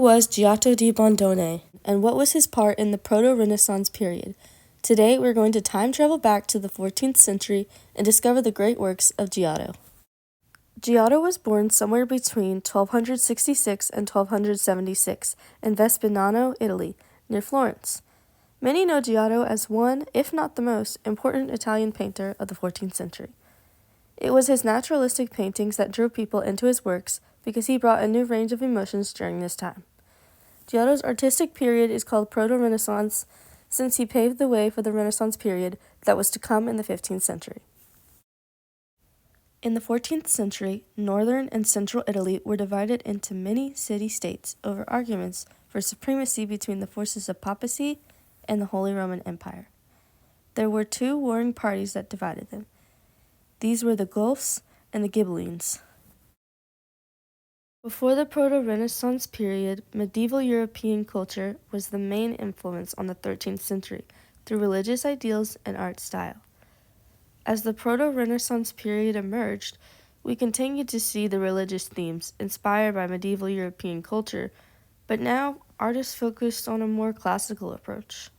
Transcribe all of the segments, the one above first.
was Giotto di Bondone, and what was his part in the Proto-Renaissance period? Today we're going to time travel back to the 14th century and discover the great works of Giotto. Giotto was born somewhere between 1266 and 1276 in Vespignano, Italy, near Florence. Many know Giotto as one, if not the most, important Italian painter of the 14th century. It was his naturalistic paintings that drew people into his works because he brought a new range of emotions during this time. Giotto's artistic period is called Proto-Renaissance since he paved the way for the Renaissance period that was to come in the 15th century. In the 14th century, northern and central Italy were divided into many city-states over arguments for supremacy between the forces of papacy and the Holy Roman Empire. There were two warring parties that divided them. These were the Guelphs and the Ghibellines. Before the Proto-Renaissance period, medieval European culture was the main influence on the 13th century through religious ideals and art style. As the Proto-Renaissance period emerged, we continued to see the religious themes inspired by medieval European culture, but now artists focused on a more classical approach.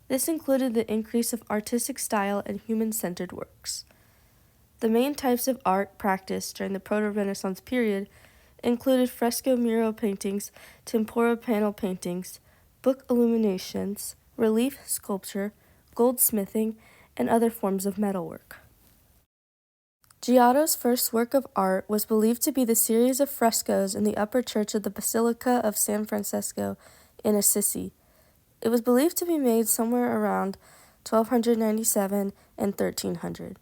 This included the increase of artistic style and human-centered works. The main types of art practiced during the Proto-Renaissance period included fresco mural paintings, tempera panel paintings, book illuminations, relief sculpture, goldsmithing, and other forms of metalwork. Giotto's first work of art was believed to be the series of frescoes in the upper church of the Basilica of San Francesco in Assisi. It was believed to be made somewhere around 1297 and 1300.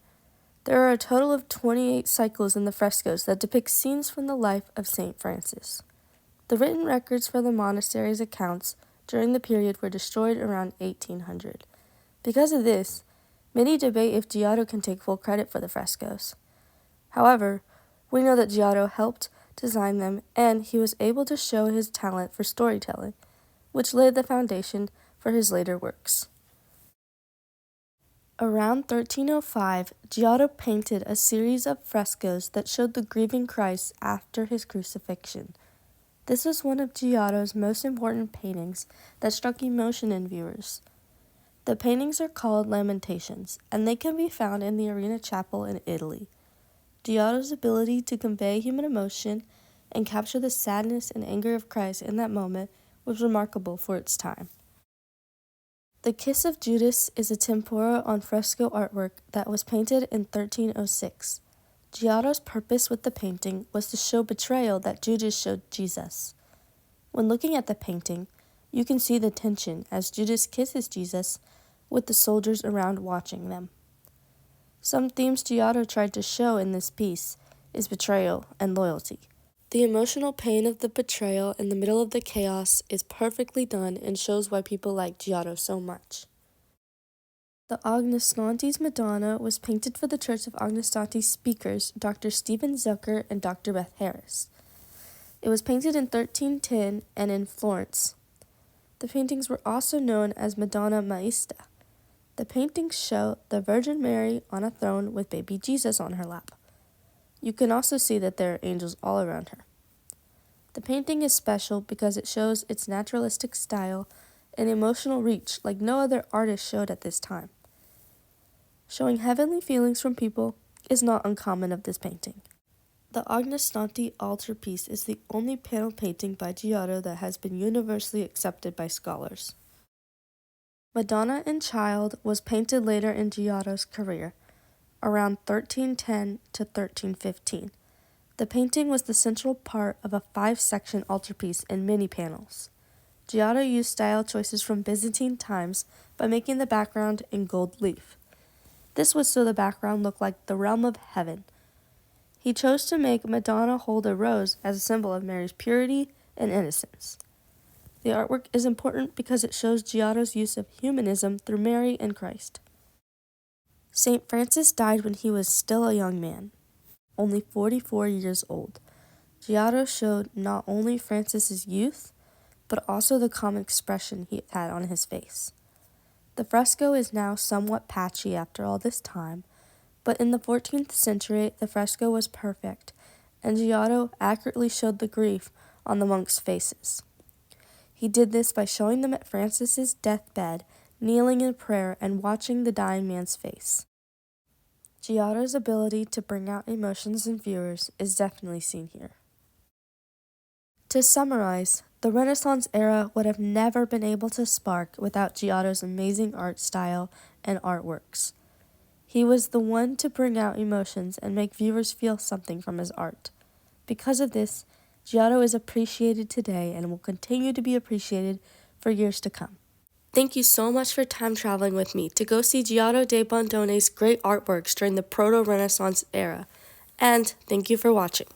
There are a total of 28 cycles in the frescoes that depict scenes from the life of St. Francis. The written records for the monastery's accounts during the period were destroyed around 1800. Because of this, many debate if Giotto can take full credit for the frescoes. However, we know that Giotto helped design them and he was able to show his talent for storytelling, which laid the foundation for his later works. Around 1305, Giotto painted a series of frescoes that showed the grieving Christ after his crucifixion. This was one of Giotto's most important paintings that struck emotion in viewers. The paintings are called Lamentations, and they can be found in the Arena Chapel in Italy. Giotto's ability to convey human emotion and capture the sadness and anger of Christ in that moment was remarkable for its time. The Kiss of Judas is a tempera on fresco artwork that was painted in 1306. Giotto's purpose with the painting was to show betrayal that Judas showed Jesus. When looking at the painting, you can see the tension as Judas kisses Jesus with the soldiers around watching them. Some themes Giotto tried to show in this piece is betrayal and loyalty. The emotional pain of the betrayal in the middle of the chaos is perfectly done and shows why people like Giotto so much. The Agnostantes Madonna was painted for the Church of Agnostantes speakers Dr. Stephen Zucker and Dr. Beth Harris. It was painted in 1310 and in Florence. The paintings were also known as Madonna Maesta. The paintings show the Virgin Mary on a throne with baby Jesus on her lap. You can also see that there are angels all around her. The painting is special because it shows its naturalistic style and emotional reach like no other artist showed at this time. Showing heavenly feelings from people is not uncommon of this painting. The Agnostanti altarpiece is the only panel painting by Giotto that has been universally accepted by scholars. Madonna and Child was painted later in Giotto's career, around 1310 to 1315. The painting was the central part of a 5-section altarpiece in many panels. Giotto used style choices from Byzantine times by making the background in gold leaf. This was so the background looked like the realm of heaven. He chose to make Madonna hold a rose as a symbol of Mary's purity and innocence. The artwork is important because it shows Giotto's use of humanism through Mary and Christ. St. Francis died when he was still a young man, only 44 years old. Giotto showed not only Francis's youth, but also the calm expression he had on his face. The fresco is now somewhat patchy after all this time, but in the 14th century the fresco was perfect, and Giotto accurately showed the grief on the monks' faces. He did this by showing them at Francis's deathbed, kneeling in prayer and watching the dying man's face. Giotto's ability to bring out emotions in viewers is definitely seen here. To summarize, the Renaissance era would have never been able to spark without Giotto's amazing art style and artworks. He was the one to bring out emotions and make viewers feel something from his art. Because of this, Giotto is appreciated today and will continue to be appreciated for years to come. Thank you so much for time traveling with me to go see Giotto de Bondone's great artworks during the Proto-Renaissance era, and thank you for watching.